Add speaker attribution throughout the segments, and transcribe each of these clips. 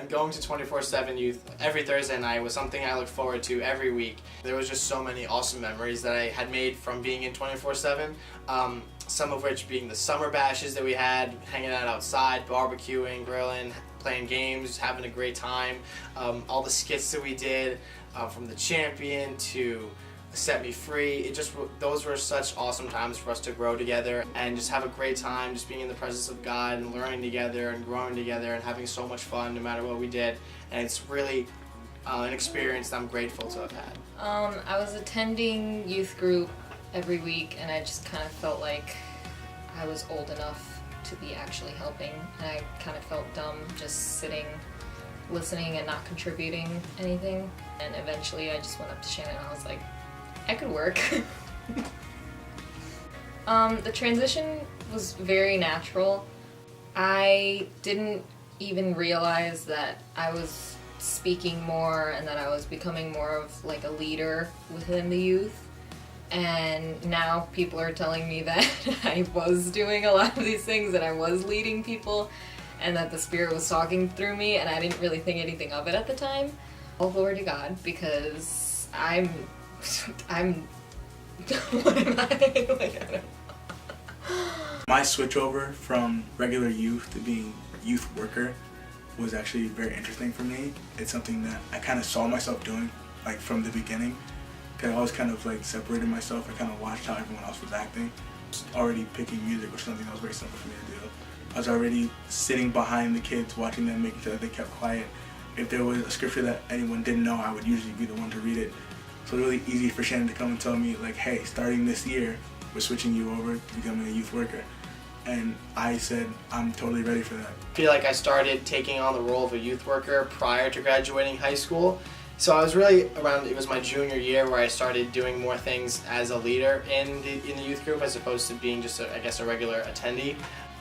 Speaker 1: and going to 24/7 Youth every Thursday night was something I looked forward to every week. There was just so many awesome memories that I had made from being in 24/7, some of which being the summer bashes that we had, hanging out outside, barbecuing, grilling, playing games, having a great time, all the skits that we did, from the champion to Set Me Free. Those were such awesome times for us to grow together and just have a great time, just being in the presence of God and learning together and growing together and having so much fun no matter what we did. And it's really an experience that I'm grateful to have had.
Speaker 2: I was attending youth group every week, and I just kind of felt like I was old enough to be actually helping, and I kind of felt dumb just sitting, listening and not contributing anything. And eventually I just went up to Shannon and I was like, I could work. The transition was very natural. I didn't even realize that I was speaking more and that I was becoming more of like a leader within the youth. And now people are telling me that I was doing a lot of these things, and I was leading people, and that the Spirit was talking through me, and I didn't really think anything of it at the time. All glory to God, because I'm what am I? Like, I don't know.
Speaker 3: My switchover from regular youth to being youth worker was actually very interesting for me. It's something that I kind of saw myself doing, like from the beginning. I always kind of like separated myself. I kind of watched how everyone else was acting. Already picking music was something that was very simple for me to do. I was already sitting behind the kids, watching them, making sure that they kept quiet. If there was a scripture that anyone didn't know, I would usually be the one to read it. So it was really easy for Shannon to come and tell me, like, hey, starting this year, we're switching you over to becoming a youth worker. And I said, I'm totally ready for that.
Speaker 1: I feel like I started taking on the role of a youth worker prior to graduating high school. So I was really it was my junior year where I started doing more things as a leader in the youth group as opposed to being just a regular attendee.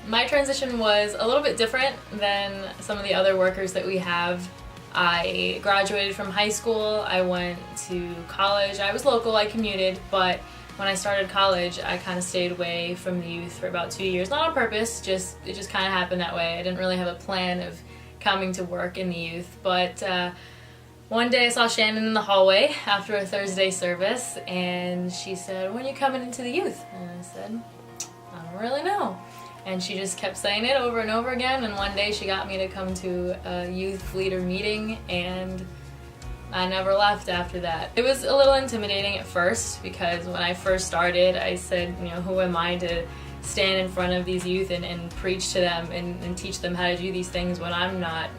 Speaker 2: My transition was a little bit different than some of the other workers that we have. I graduated from high school, I went to college. I was local, I commuted, but when I started college, I kind of stayed away from the youth for about 2 years. Not on purpose, it just kind of happened that way. I didn't really have a plan of coming to work in the youth, but one day I saw Shannon in the hallway after a Thursday service, and she said, when are you coming into the youth? And I said, I don't really know. And she just kept saying it over and over again, and one day she got me to come to a youth leader meeting, and I never left after that. It was a little intimidating at first, because when I first started, I said, who am I to stand in front of these youth and preach to them and teach them how to do these things when I'm not,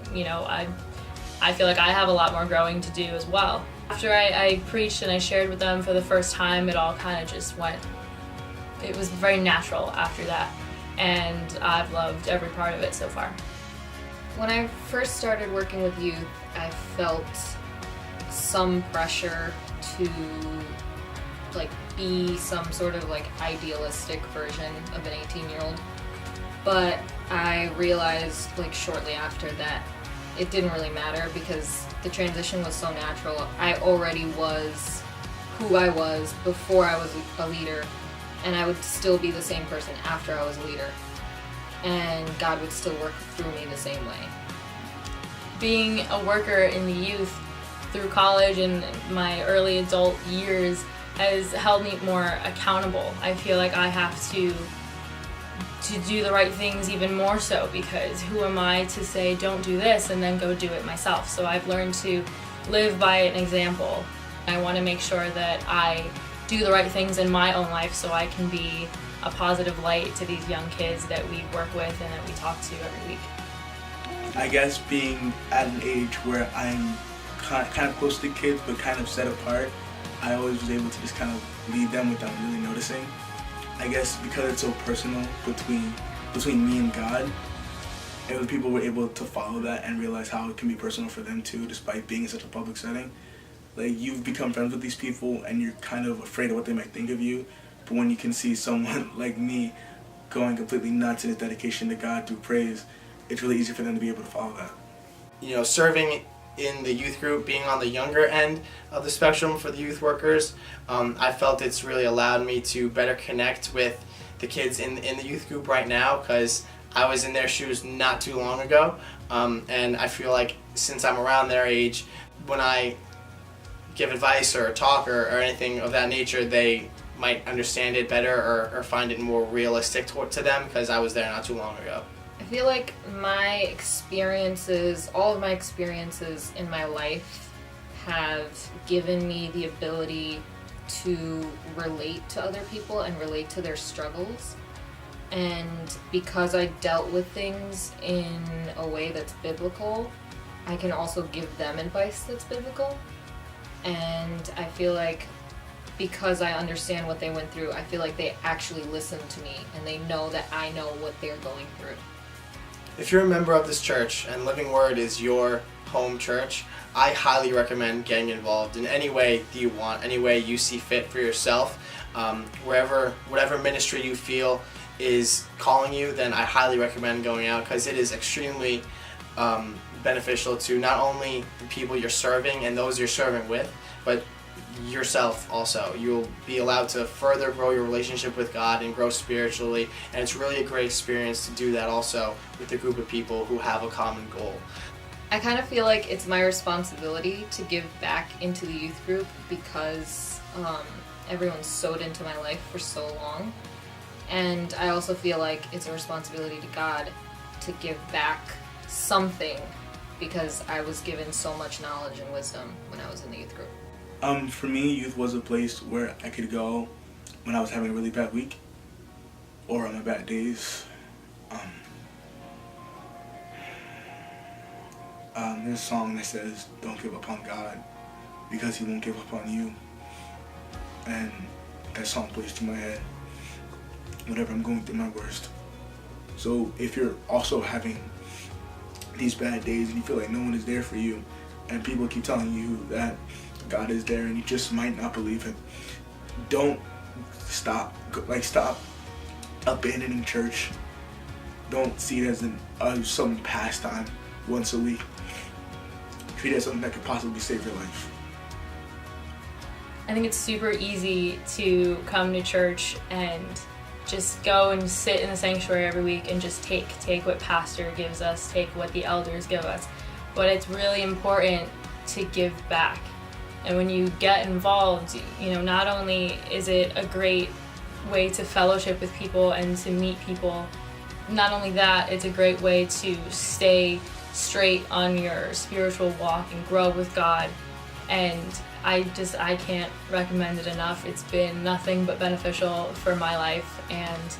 Speaker 2: I feel like I have a lot more growing to do as well. After I preached and I shared with them for the first time, it all kind of just it was very natural after that, and I've loved every part of it so far. When I first started working with youth, I felt some pressure to be some sort of idealistic version of an 18-year-old, but I realized shortly after that it didn't really matter, because the transition was so natural. I already was who I was before I was a leader, and I would still be the same person after I was a leader, and God would still work through me the same way. Being a worker in the youth through college and my early adult years has held me more accountable. I feel like I have to do the right things even more so, because who am I to say don't do this and then go do it myself? So I've learned to live by an example. I want to make sure that I do the right things in my own life so I can be a positive light to these young kids that we work with and that we talk to every week.
Speaker 3: I guess being at an age where I'm kind of close to kids but kind of set apart, I always was able to just kind of lead them without really noticing. I guess because it's so personal between me and God, and people were able to follow that and realize how it can be personal for them too, despite being in such a public setting. You've become friends with these people and you're kind of afraid of what they might think of you, but when you can see someone like me going completely nuts in his dedication to God through praise, it's really easy for them to be able to follow that.
Speaker 1: Serving in the youth group, being on the younger end of the spectrum for the youth workers, I felt it's really allowed me to better connect with the kids in the youth group right now, because I was in their shoes not too long ago. And I feel like since I'm around their age, when I give advice or talk or anything of that nature, they might understand it better or find it more realistic to them because I was there not too long ago.
Speaker 2: I feel like all of my experiences in my life have given me the ability to relate to other people and relate to their struggles. And because I dealt with things in a way that's biblical, I can also give them advice that's biblical. And I feel like because I understand what they went through, I feel like they actually listen to me and they know that I know what they're going through.
Speaker 1: If you're a member of this church and Living Word is your home church, I highly recommend getting involved in any way that you want, any way you see fit for yourself. Whatever ministry you feel is calling you, then I highly recommend going out because it is extremely beneficial to not only the people you're serving and those you're serving with, but yourself also. You'll be allowed to further grow your relationship with God and grow spiritually, and it's really a great experience to do that also with a group of people who have a common goal.
Speaker 2: I kind of feel like it's my responsibility to give back into the youth group because everyone's sewed into my life for so long. And I also feel like it's a responsibility to God to give back something because I was given so much knowledge and wisdom when I was in the youth group.
Speaker 3: For me, youth was a place where I could go when I was having a really bad week or on my bad days. There's a song that says, "Don't give up on God because He won't give up on you." And that song plays to my head whenever I'm going through my worst. So if you're also having these bad days and you feel like no one is there for you and people keep telling you that God is there and you just might not believe Him, don't stop abandoning church. Don't see it as some pastime once a week. Treat it as something that could possibly save your life.
Speaker 2: I think it's super easy to come to church and just go and sit in the sanctuary every week and just take what pastor gives us, take what the elders give us. But it's really important to give back. And when you get involved, not only is it a great way to fellowship with people and to meet people, not only that, it's a great way to stay straight on your spiritual walk and grow with God. And I can't recommend it enough. It's been nothing but beneficial for my life, and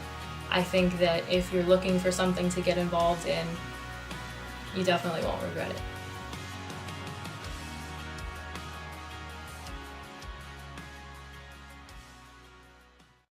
Speaker 2: I think that if you're looking for something to get involved in, you definitely won't regret it.